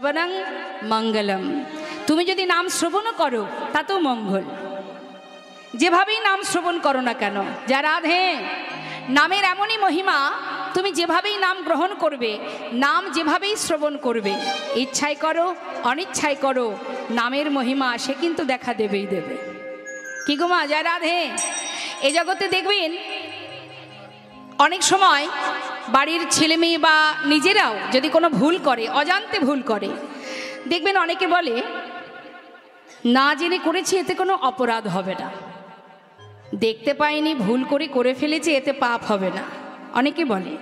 বনং মঙ্গলম। তুমি যদি নাম শ্রবণ করো তাতেও মঙ্গল, যেভাবেই নাম শ্রবণ করো না কেন। যা রাধে, নামের এমনই মহিমা, তুমি যেভাবেই নাম গ্রহণ করবে, নাম যেভাবেই শ্রবণ করবে, ইচ্ছায় করো অনিচ্ছায় করো, নামের মহিমা সে কিন্তু দেখা দেবেই দেবে। কি গো মা, যা রাধে। এ জগতে দেখবেন অনেক সময় বাড়ির ছেলে মেয়ে বা নিজেরাও যদি কোনো ভুল করে, অজান্তে ভুল করে, দেখবেন অনেকে বলে না জেনে করেছি এতে কোনো অপরাধ হবে না, দেখতে পাইনি ভুল করে ফেলেছি এতে পাপ হবে না, অনেকে বলে।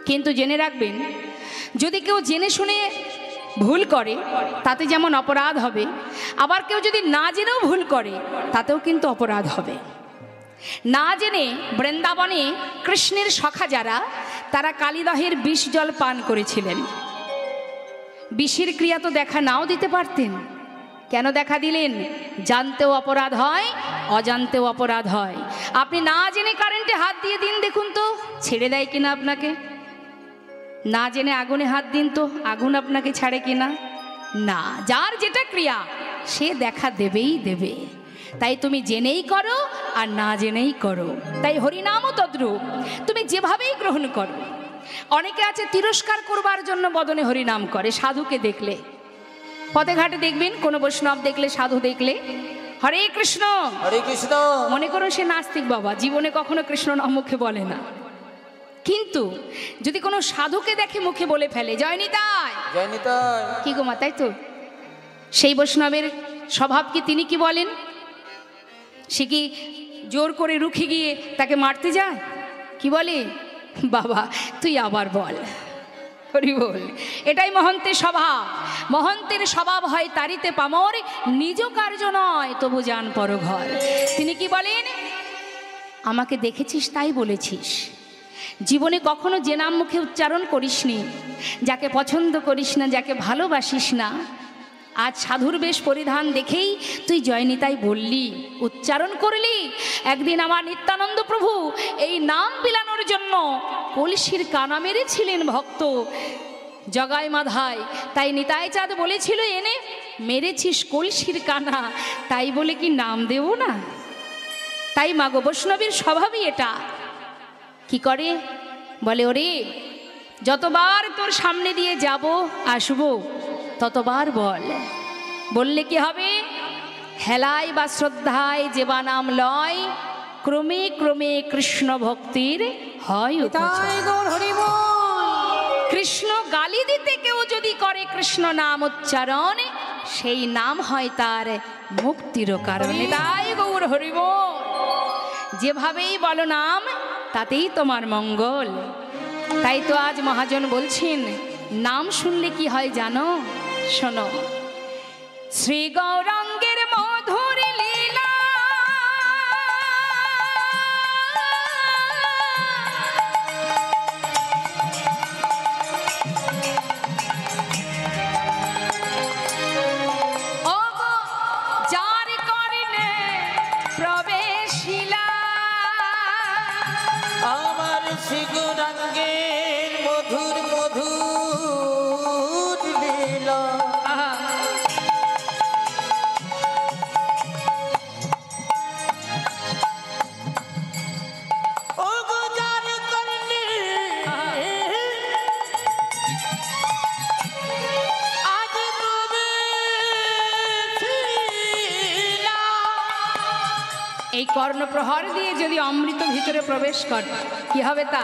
কিন্তু জেনে রাখবেন, যদি কেউ জেনে শুনে ভুল করে তাতে যেমন অপরাধ হবে, আবার কেউ যদি না জেনেও ভুল করে তাতেও কিন্তু অপরাধ হবে। না জেনে বৃন্দাবনে কৃষ্ণের সখা যারা, তারা কালীদহের বিষ জল পান করেছিলেন। বিষের ক্রিয়া তো দেখা নাও দিতে পারতেন, কেন দেখা দিলেন? জানতেও অপরাধ হয়, অজান্তেও অপরাধ হয়। আপনি না জেনে কারেন্টে হাত দিয়ে দিন, দেখুন তো ছেড়ে দেয় কিনা আপনাকে। না জেনে আগুনে হাত দিন তো আগুন আপনাকে ছাড়ে কিনা। না, যার যেটা ক্রিয়া সে দেখা দেবেই দেবে। তাই তুমি জেনেই করো আর না জেনেই করো। তাই হরিনামও তদ্রূপ, তুমি যেভাবেই গ্রহণ করো। অনেকে আছে তিরস্কার করবার জন্য বদনে হরিনাম করে। সাধুকে দেখলে, পথে ঘাটে দেখবেন কোনো বৈষ্ণব দেখলে, সাধু দেখলে হরে কৃষ্ণ হরে কৃষ্ণ মনে করো সে নাস্তিক বাবা, জীবনে কখনো কৃষ্ণ নাম মুখে বলে না। কিন্তু যদি কোনো সাধুকে দেখে মুখে বলে ফেলে জয় নিতাই, জয় নিতাই। কি গো মা, তাই তো? সেই বৈষ্ণবের স্বভাব কি? তিনি কি বলেন? সে কি জোর করে রুখে গিয়ে তাকে মারতে যায়? কি বলে, বাবা তুই আবার বল, হরি বল। এটাই মহন্তের স্বভাব। মহন্তের স্বভাব হয় তারিতে পামর, নিজ কার্য নয় তবু যান পর ঘর। তিনি কি বলেন? আমাকে দেখেছিস তাই বলেছিস, জীবনে কখনো যে নাম মুখে উচ্চারণ করিসনি, যাকে পছন্দ করিস না, যাকে ভালোবাসিস না, আজ সাধুর বেশ পরিধান দেখেই তুই জয়নিতাই বললি, উচ্চারণ করলি। একদিন আমার নিত্যানন্দ প্রভু এই নাম বিলানোর জন্য কলসির কানা মেরেছিলেন ভক্ত জগায় মাধায়। তাই নিতাই চাঁদ বলেছিল, এনে মেরেছিস কলসির কানা, তাই বলে কি নাম দেব না? তাই মাগো বৈষ্ণবীর স্বভাবই এটা। কি করে বলে, ওরে যতবার তোর সামনে দিয়ে যাব আসবো ততবার বল। বললে কি হবে? হেলায় বা শ্রদ্ধায় যেবা নাম লয়, ক্রমে ক্রমে কৃষ্ণ ভক্তির হয় উপচয়। কৃষ্ণ গালি দিতে কেউ যদি করে কৃষ্ণ নাম উচ্চারণ, সেই নাম হয় তার মুক্তির কারণ। তাই গৌর হরি বল। যেভাবেই বলো নাম তাতেই তোমার মঙ্গল। তাই তো আজ মহাজন বলছেন, নাম শুনলে কি হয় জানো? শোনো, শ্রী গৌরাঙ্গের মধুর লীলা, যার করিলে প্রবেশিলা, আমার শ্রী গৌরাঙ্গের মধুর মধুর লীলা। ও গো যার করলে আজ প্রবেশিলা। এই কর্ণপ্রহর দিয়ে যদি অমৃত ভিতরে প্রবেশ করে কি হবে তা?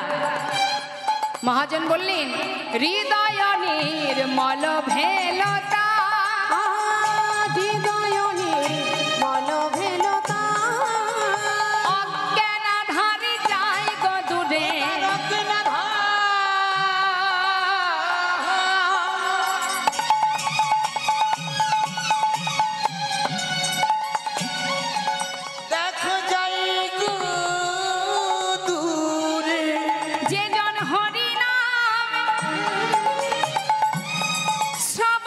মহাজন বললেন, হৃদয় নির্মল ভেলতা, অজ্ঞানাধারে যায় গো দূরে, দেখো যাই গো দূরে, যে জন হরি নাম শ্রবণ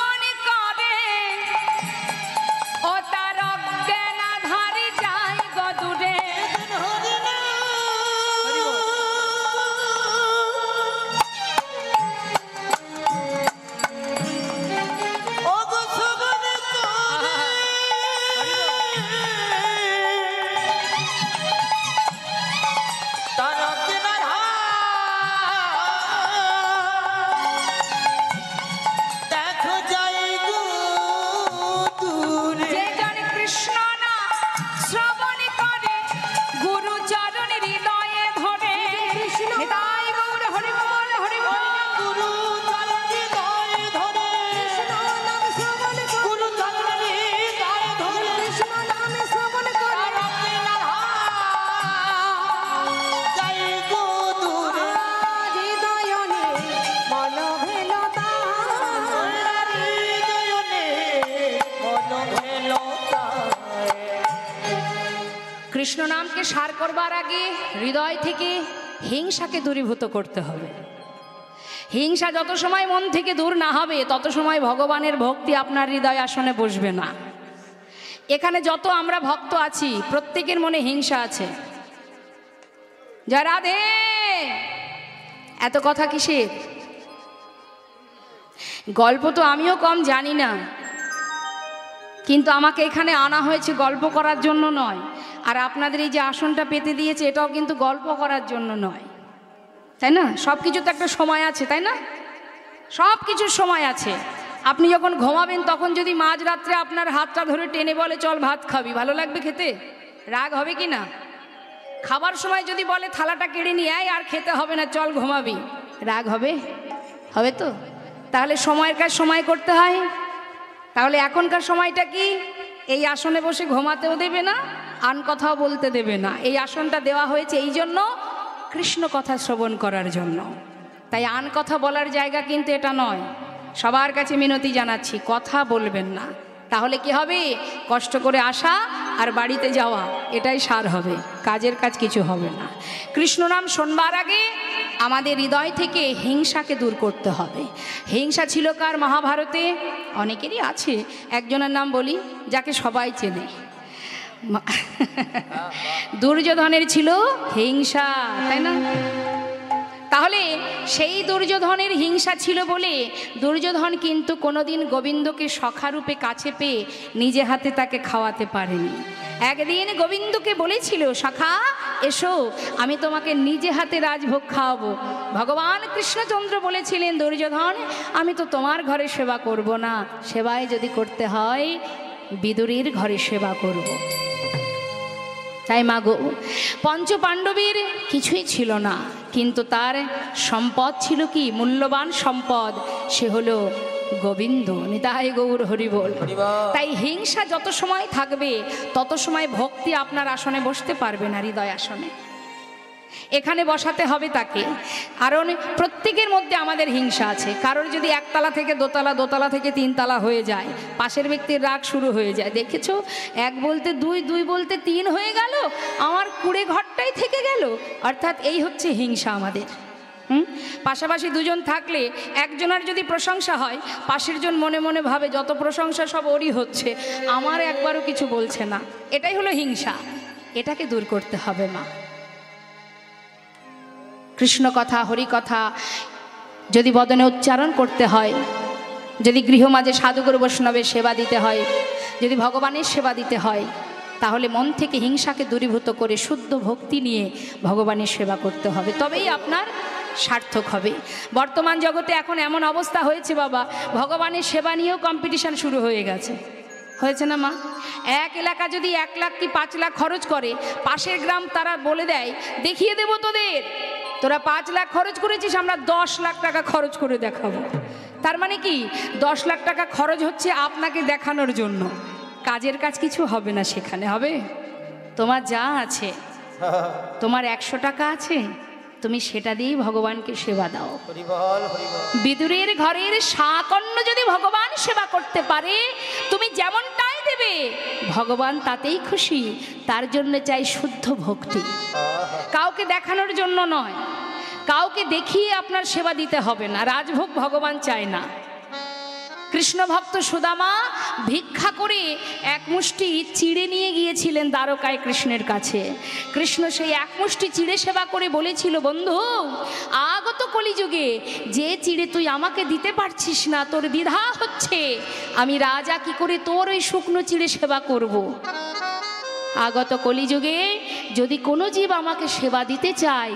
কৃষ্ণ নামকে সার করবার আগে হৃদয় থেকে হিংসাকে দূরীভূত করতে হবে। হিংসা যত সময় মন থেকে দূর না হবে তত সময় ভগবানের ভক্তি আপনার হৃদয় আসনে বসবে না। এখানে যত আমরা ভক্ত আছি প্রত্যেকের মনে হিংসা আছে। জয় রাধে। এত কথা কিসের? গল্প তো আমিও কম জানি না, কিন্তু আমাকে এখানে আনা হয়েছে গল্প করার জন্য নয়। আর আপনাদের এই যে আসনটা পেতে দিয়েছে এটাও কিন্তু গল্প করার জন্য নয়, তাই না? সব কিছু তো একটা সময় আছে, তাই না? সব কিছুর সময় আছে। আপনি যখন ঘুমাবেন তখন যদি মাঝরাত্রে আপনার হাতটা ধরে টেনে বলে চল ভাত খাবি, ভালো লাগবে খেতে? রাগ হবে কি না? খাবার সময় যদি বলে থালাটা কেড়ে নিয়ে আয় আর খেতে হবে না চল ঘুমাবি, রাগ হবে? হবে তো। তাহলে সময়ের কাজ সময় করতে হয়। তাহলে এখনকার সময়টা কি? এই আসনে বসে ঘুমাতেও দেবে না, আন কথাও বলতে দেবে না। এই আসনটা দেওয়া হয়েছে এই জন্য, কৃষ্ণ কথা শ্রবণ করার জন্য। তাই আন কথা বলার জায়গা কিন্তু এটা নয়। সবার কাছে মিনতি জানাচ্ছি, কথা বলবেন না। তাহলে কি হবে? কষ্ট করে আসা আর বাড়িতে যাওয়া, এটাই সার হবে, কাজের কাজ কিছু হবে না। কৃষ্ণ নাম শোনবার আগে আমাদের হৃদয় থেকে হিংসাকে দূর করতে হবে। হিংসা ছিল কার মহাভারতে? অনেকেরই আছে। একজনের নাম বলি যাকে সবাই চেনে, দুর্যোধনের ছিল হিংসা, তাই না? তাহলে সেই দুর্যোধনের হিংসা ছিল বলে দুর্যোধন কিন্তু কোনোদিন গোবিন্দকে সখারূপে কাছে পেয়ে নিজে হাতে তাকে খাওয়াতে পারেনি। একদিন গোবিন্দকে বলেছিল, সখা এসো আমি তোমাকে নিজে হাতে রাজভোগ খাওয়াবো। ভগবান কৃষ্ণচন্দ্র বলেছিলেন, দুর্যোধন আমি তো তোমার ঘরে সেবা করব না, সেবায় যদি করতে হয় বিদুরীর ঘরে সেবা করব। তাই মাগো, পঞ্চপাণ্ডবের কিছুই ছিল না, কিন্তু তার সম্পদ ছিল কি? মূল্যবান সম্পদ, সে হলো গোবিন্দ। নিতাই গৌর হরি বল। তাই হিংসা যত সময় থাকবে তত সময় ভক্তি আপনার আসনে বসতে পারবে না, হৃদয় আসনে। এখানে বসাতে হবে তাকে। কারণ প্রত্যেকের মধ্যে আমাদের হিংসা আছে। কারোর যদি একতলা থেকে দোতলা, দোতলা থেকে তিনতলা হয়ে যায়, পাশের ব্যক্তির রাগ শুরু হয়ে যায়। দেখেছো, এক বলতে দুই, দুই বলতে তিন হয়ে গেল, আমার কুড়ে ঘরটাই থেকে গেল। অর্থাৎ এই হচ্ছে হিংসা আমাদের। পাশাপাশি দুজন থাকলে একজনের যদি প্রশংসা হয়, পাশের জন মনে মনে ভাবে যত প্রশংসা সব ওরই হচ্ছে, আমার একবারও কিছু বলছে না। এটাই হলো হিংসা। এটাকে দূর করতে হবে মা। কৃষ্ণ কথা, হরি কথা যদি বদনে উচ্চারণ করতে হয়, যদি গৃহমাঝে সাধুগুরু বৈষ্ণবের সেবা দিতে হয়, যদি ভগবানের সেবা দিতে হয়, তাহলে মন থেকে হিংসাকে দূরীভূত করে শুদ্ধ ভক্তি নিয়ে ভগবানের সেবা করতে হবে, তবেই আপনার সার্থক হবে। বর্তমান জগতে এখন এমন অবস্থা হয়েছে বাবা, ভগবানের সেবা নিয়েও কম্পিটিশন শুরু হয়ে গেছে। হয়েছে না মা? এক এলাকা যদি 1 লাখ কি 5 লাখ খরচ করে, পাশের গ্রাম তারা বলে দেয় দেখিয়ে দেবো তোদের, তোরা 5 লাখ খরচ করেছিস, আমরা 10 লাখ টাকা খরচ করে দেখাবো। তার মানে কি 10 লাখ টাকা খরচ হচ্ছে আপনাকে দেখানোর জন্য, কাজের কাজ কিছু হবে না সেখানে। হবে? তোমার যা আছে, তোমার 100 টাকা আছে, তুমি সেটা দিয়েই ভগবানকে সেবা দাও। বিদুরের ঘরের শাকন্য যদি ভগবান সেবা করতে পারে, তুমি যেমনটাই দেবে ভগবান তাতেই খুশি। তার জন্য চাই শুদ্ধ ভক্তি, কাউকে দেখানোর জন্য নয়, কাউকে দেখিয়ে আপনার সেবা দিতে হবে না। রাজভোগ ভগবান চায় না। কৃষ্ণ ভক্ত সুদামা ভিক্ষা করে এক মুষ্টি চিড়ে নিয়ে গিয়েছিলেন দ্বারকায় কৃষ্ণের কাছে। কৃষ্ণ সেই এক মুষ্টি চিড়ে সেবা করে বলেছিল, বন্ধু আগত কলিযুগে যে চিড়ে তুই আমাকে দিতে পারছিস না, তোর দ্বিধা হচ্ছে, আমি রাজা কি করে তোর ওই শুকনো চিড়ে সেবা করব। আগত কলিযুগে যদি কোনো জীব আমাকে সেবা দিতে চায়,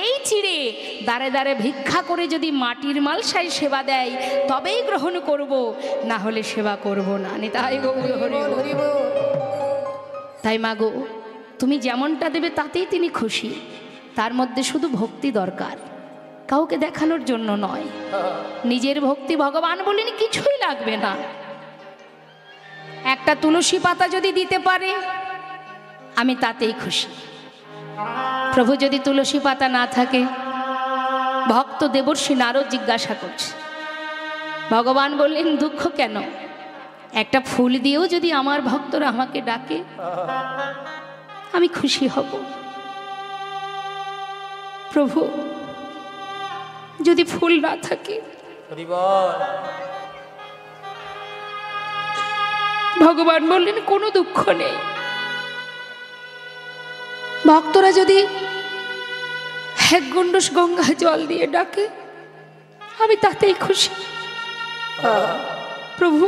এই চিড়ে দাঁড়ে দাঁড়ে ভিক্ষা করে যদি মাটির মালসায় সেবা দেয় তবেই গ্রহণ করব, না হলে সেবা করব না। নিতাই গৌর হরি বল। তাই মাগো, তুমি যেমনটা দেবে তাতেই তিনি খুশি। তার মধ্যে শুধু ভক্তি দরকার, কাউকে দেখানোর জন্য নয়। নিজের ভক্তি ভগবান বলেন কিছুই লাগবে না। একটা তুলসী পাতা যদি দিতে পারে আমি তাতেই খুশি। প্রভু যদি তুলসী পাতা না থাকে, ভক্ত দেবর্ষি নারদ জিজ্ঞাসা করছে, ভগবান বললেন দুঃখ কেন? একটা ফুল দিয়েও যদি আমার ভক্তরা আমাকে ডাকে, আমি খুশি হব। প্রভু, যদি ফুল না থাকে, ভগবান বললেন কোনো দুঃখ নেই। ভক্তরা যদি এক গণ্ডুষ গঙ্গা জল দিয়ে ডাকে, আমি তাতেই খুশি। প্রভু,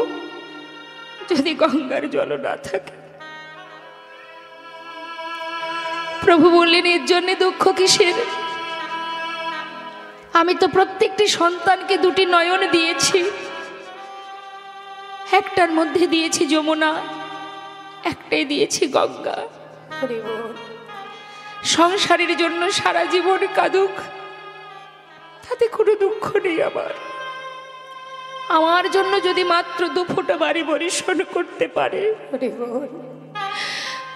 যদি গঙ্গার জল না থাকে, প্রভু বললেন এর জন্য দুঃখ কিসের? আমি তো প্রত্যেকটি সন্তানকে দুটি নয়ন দিয়েছি। একটার মধ্যে দিয়েছি যমুনা, একটাই দিয়েছি গঙ্গা। সংসারের জন্য সারা জীবন কাঁদুক, তাতে কোনো দুঃখ নেই। আমার জন্য যদি মাত্র 2 ফোঁটা বাড়ি বরিশন করতে পারে,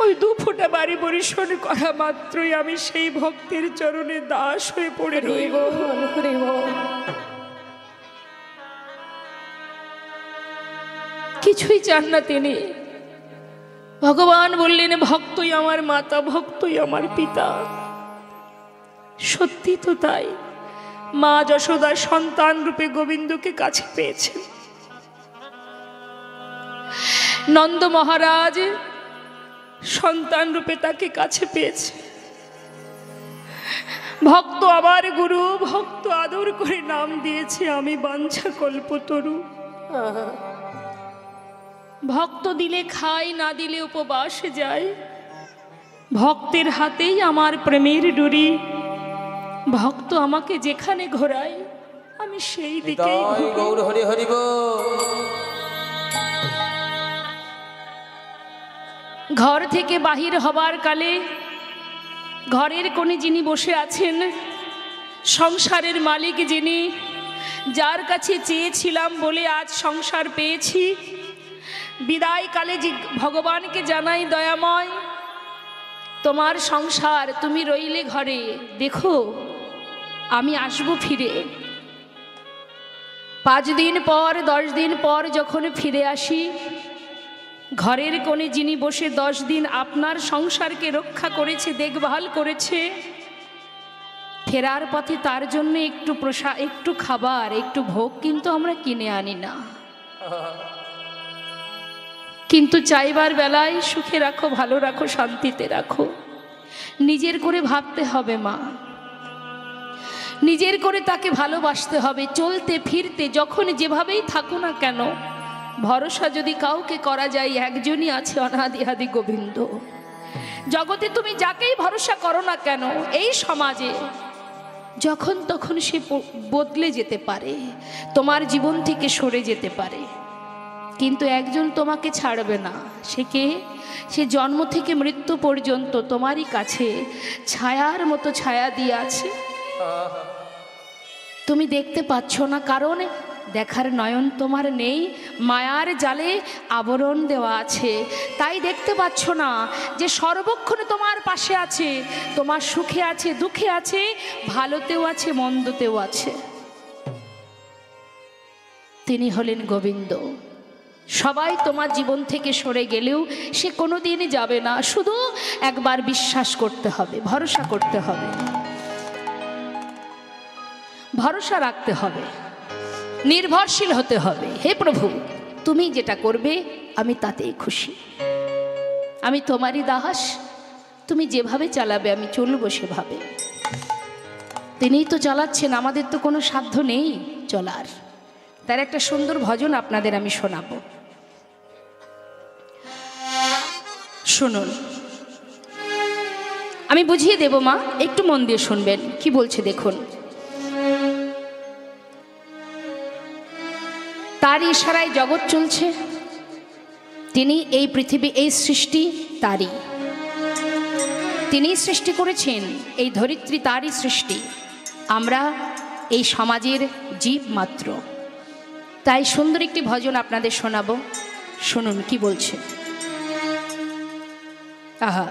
ওই 2 ফোঁটা বাড়ি বরিশন করা মাত্রই আমি সেই ভক্তের চরণে দাস হয়ে পড়ে রইব। কিছুই চান না তিনি। ভগবান বললেন ভক্তই আমার মাতা, ভক্তই আমার পিতা। সত্যি তো তাই। মা যশোদা সন্তান রূপে গোবিন্দকে কাছে পেয়েছেন। নন্দ মহারাজ সন্তান রূপে তাকে কাছে পেয়েছে। ভক্ত আবার গুরু, ভক্ত আদর করে নাম দিয়েছে আমি বাঞ্ছা কল্পতরু। ভক্ত দিলে খায়, না দিলে উপবাসে যায়। ভক্তের হাতেই আমার প্রেমের ডুরি। ভক্ত আমাকে যেখানে ঘোরায়, আমি সেই দিকেই ঘুরি। ঘর থেকে বাহির হবার কালে ঘরের কোণে যিনি বসে আছেন, সংসারের মালিক যিনি, যার কাছে চেয়েছিলাম বলে আজ সংসার পেয়েছি, বিদায় কালে ভগবানকে জানাই দয়াময়, তোমার সংসার, তুমি রইলে ঘরে, দেখো আমি আসবো ফিরে। 5 দিন পর 10 দিন পর যখন ফিরে আসি, ঘরের কোণে যিনি বসে 10 দিন আপনার সংসারকে রক্ষা করেছে, দেখভাল করেছে, ফেরার পথে তার জন্য একটু খাবার, একটু ভোগ কিন্তু আমরা কিনে আনি না। কিন্তু চাইবার বেলায় সুখে রাখো, ভালো রাখো, শান্তিতে রাখো। নিজের করে ভাবতে হবে মা, নিজের করে তাকে ভালোবাসতে হবে। চলতে ফিরতে যখন যেভাবেই থাকো না কেন, ভরসা যদি কাউকে করা যায়, একজনই আছে, অনাদি আদি গোবিন্দ। জগতে তুমি যাকেই ভরসা করো না কেন, এই সমাজে যখন তখন সে বদলে যেতে পারে, তোমার জীবন থেকে সরে যেতে পারে, কিন্তু একজন তোমাকে ছাড়বে না। সে কে? সে জন্ম থেকে মৃত্যু পর্যন্ত তোমারই কাছে ছায়ার মতো ছায়া দিয়ে আছে। তুমি দেখতে পাচ্ছ না, কারণ দেখার নয়ন তোমার নেই, মায়ার জালে আবরণ দেওয়া আছে। তাই দেখতে পাচ্ছ না যে সর্বক্ষণ তোমার পাশে আছে, তোমার সুখে আছে, দুঃখে আছে, ভালোতেও আছে, মন্দতেও আছে। তিনি হলেন গোবিন্দ। সবাই তোমার জীবন থেকে সরে গেলেও সে কোনোদিনই যাবে না। শুধু একবার বিশ্বাস করতে হবে, ভরসা করতে হবে, ভরসা রাখতে হবে, নির্ভরশীল হতে হবে। হে প্রভু, তুমি যেটা করবে আমি তাতেই খুশি। আমি তোমারই দাস, তুমি যেভাবে চালাবে আমি চলবো সেভাবে। তিনিই তো চালাচ্ছেন, আমাদের তো কোনো সাধ্য নেই চলার। তার একটা সুন্দর ভজন আপনাদের আমি শোনাবো, শুনুন। আমি বুঝিয়ে দেব মা, একটু মন দিয়ে শুনবেন কি বলছে দেখুন। তার ইশারায় জগৎ চলছে, তিনি এই পৃথিবী, এই সৃষ্টি তারই, তিনিই সৃষ্টি করেছেন। এই ধরিত্রী তারই সৃষ্টি, আমরা এই সমাজের জীব মাত্র। তাই সুন্দর একটি ভজন আপনাদের শোনাবো, শুনুন কি বলছে। আহা,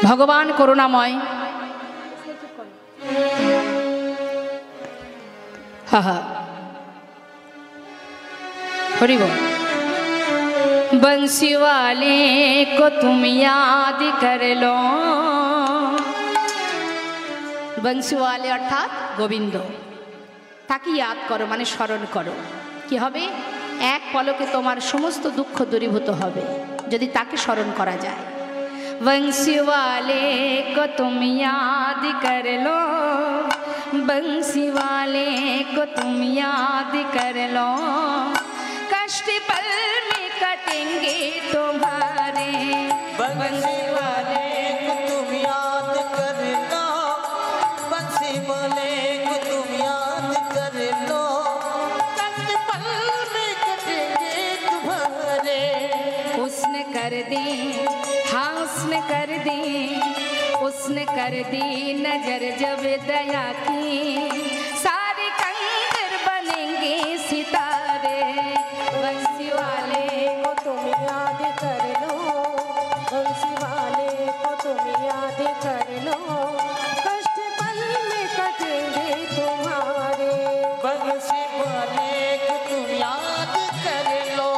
ভগবান করুণাময়, হা হা, হরি বল। बंसी वाले को तुम याद कर लो। बंसी वाले अर्थात गोविंद, ताके याद करो माने स्मरण करो। कि হবে এক পলকে তোমার সমস্ত দুঃখ দূরীভূত হবে যদি তাকে স্মরণ করা যায়। बंसी वाले को तुम याद कर लो, बंसी वाले को तुम याद कर लो, कष्ट पल में कटेंगे तुम्हारे। बंसी वाले को तुम याद कर लो, बंसी वाले को तुम याद कर लो, कष्ट पल में कटेंगे तुम्हारे। उसने कर दी, हाँ उसने कर दी, उसने कर दी नजर जब दया की, सारे कंकर बनेंगे सितारे। बंसी वाले को तुम याद कर लो, बंसी वाले को तुम याद कर लो, कष्ट पल में कटेंगे तुम्हारे। बंसी वाले को तुम याद कर लो।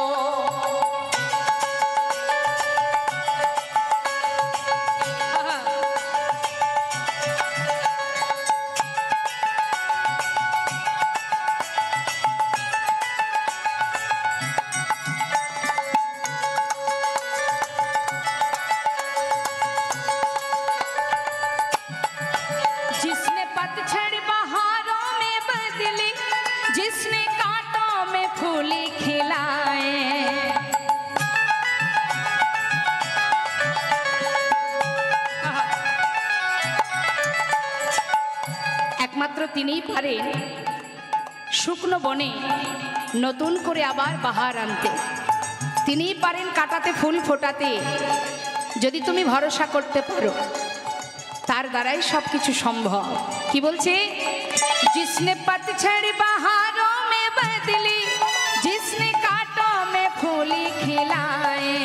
जिसने पतझड़ बहारों में बदली, जिसने कांटों में फूल खिलाए, একমাত্র তিনিই পারেন শুকনো বনে নতুন করে আবার বাহার আনতে। তিনিই পারেন কাটাতে ফুল ফোটাতে। যদি তুমি ভরসা করতে পারো তার দ্বারাই সবকিছু সম্ভব। কি বলছে? जिसने पतझड़ बहारों में बदली, जिसने कांटों में फूल खिलाए,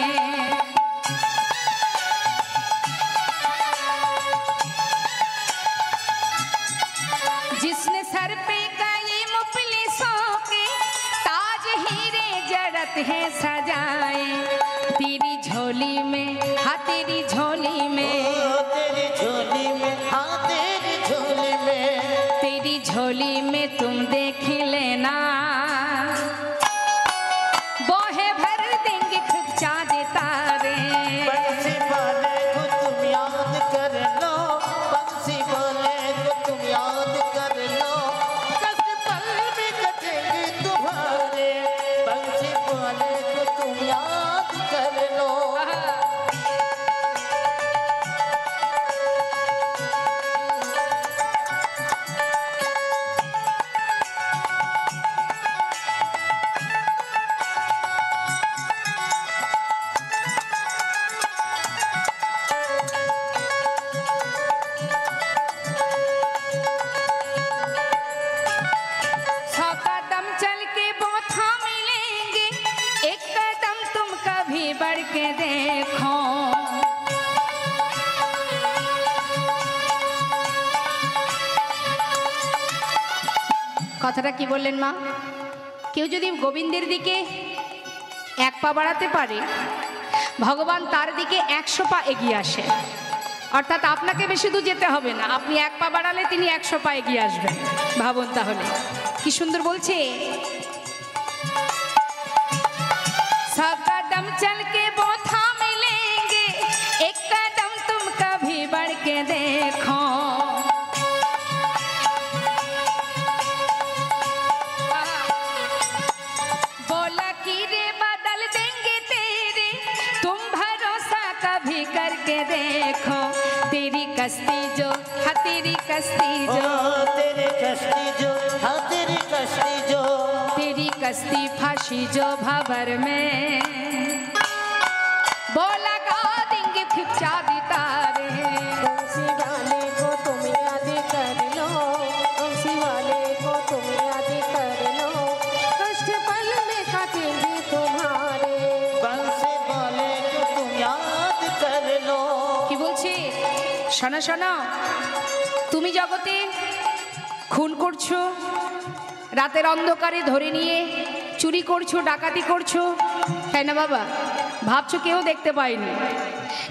जिसने सर पे कई मुफलिसों के ताज हीरे जड़त है सजाए। तेरी झोली में, हाँ तेरी झोली में, तेरी झोली में, हाँ तेरी झोली में, तेरी झोली में तुम देख लेना, बोहे भर देंगे खुद चाँद तारे। बंसी वाले को तुम याद कर लो, बंसी वाले को तुम याद कर लो, कष्ट पल में कटेंगे तुम्हारे। बंसी वाले को तुम याद कर लो। सौ कदम चल के बोथा मिलेंगे, एक कदम तुम कभी बढ़ के देखो। কথাটা কি বললেন মা? কেউ যদি গোবিন্দের দিকে এক পা বাড়াতে পারে, ভগবান তার দিকে 100 পা এগিয়ে আসে। অর্থাৎ আপনাকে বেশি দূর যেতে হবে না, আপনি এক পা বাড়ালে তিনি 100 পা এগিয়ে আসবেন। ভাবুন তাহলে কি সুন্দর বলছে। सौ कदम चल के बोथा मिलेंगे, एक कदम तुम कभी बढ़ के देखो। बोला कि रे बदल देंगे तेरे, तुम भरोसा कभी करके देखो। तेरी कश्ती जो, हाँ तेरी कश्ती जो, तेरी कश्ती जो, हाँ तेरी कश्ती जो, तेरी कश्ती फांसी जो भंवर में, बोला गा देंगे खिंचा दी तारे। बंसी वाले को तुम याद कर लो, बंसी वाले को तुम याद कर लो, कष्ट पल में कटेंगे तुम्हारे। बंसी वाले को तुम याद कर लो। কি বলছি? শোনো শোনো, তুমি জগতে খুন করছো, রাতের অন্ধকারে ধরে নিয়ে চুরি করছো, ডাকাতি করছো, তাই না বাবা? ভাবছো কেউ দেখতে পায়নি,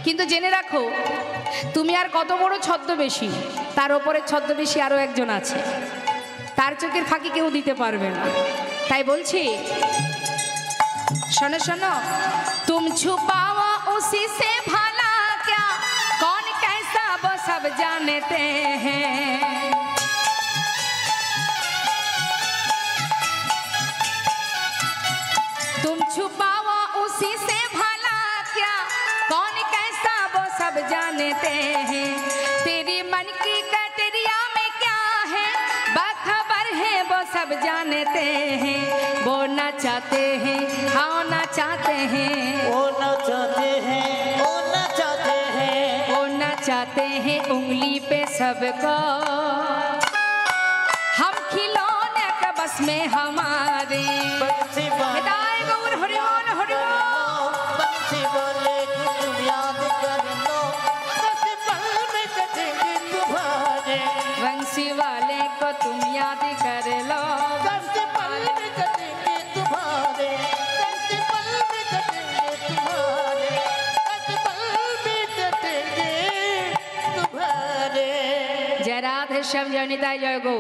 কিন্তু জেনে রাখো তুমি আর কত বড় ছদ্মবেশী, তার ওপরে ছদ্মবেশী আরো একজন আছে, তার চোখের ফাঁকি কেউ দিতে পারবে না। তাই বলছি, শোনো শোনো, तुम छुपाओ उसी से भला क्या, कौन कैसा वो सब जानते हैं। तुम छुपाओ उसी से भला क्या, कौन कैसा वो सब जानते हैं। तेरी मन की कटरिया में क्या है, बखबर है वो सब जानते हैं। वो ना चाहते हैं, हाँ ना चाहते हैं, वो न चाहते हैं, वो न चाहते हैं, वो ना चाहते हैं उंगली पे सबको, हम खिलौने का बस में हमारे। बंसी वाले हिदाय गौर हरि बोल हरि बोल। बंसी वाले को तुम याद कर लो, दस पल में कटेंगे तुम्हारे। वंशी वाले को तुम याद कर लो, दस पल में कटेंगे तुम्हारे, दस पल में कटेंगे तुम्हारे, दस पल में कटेंगे तुम्हारे। जय राधे श्याम, जय निताई, जय गौ।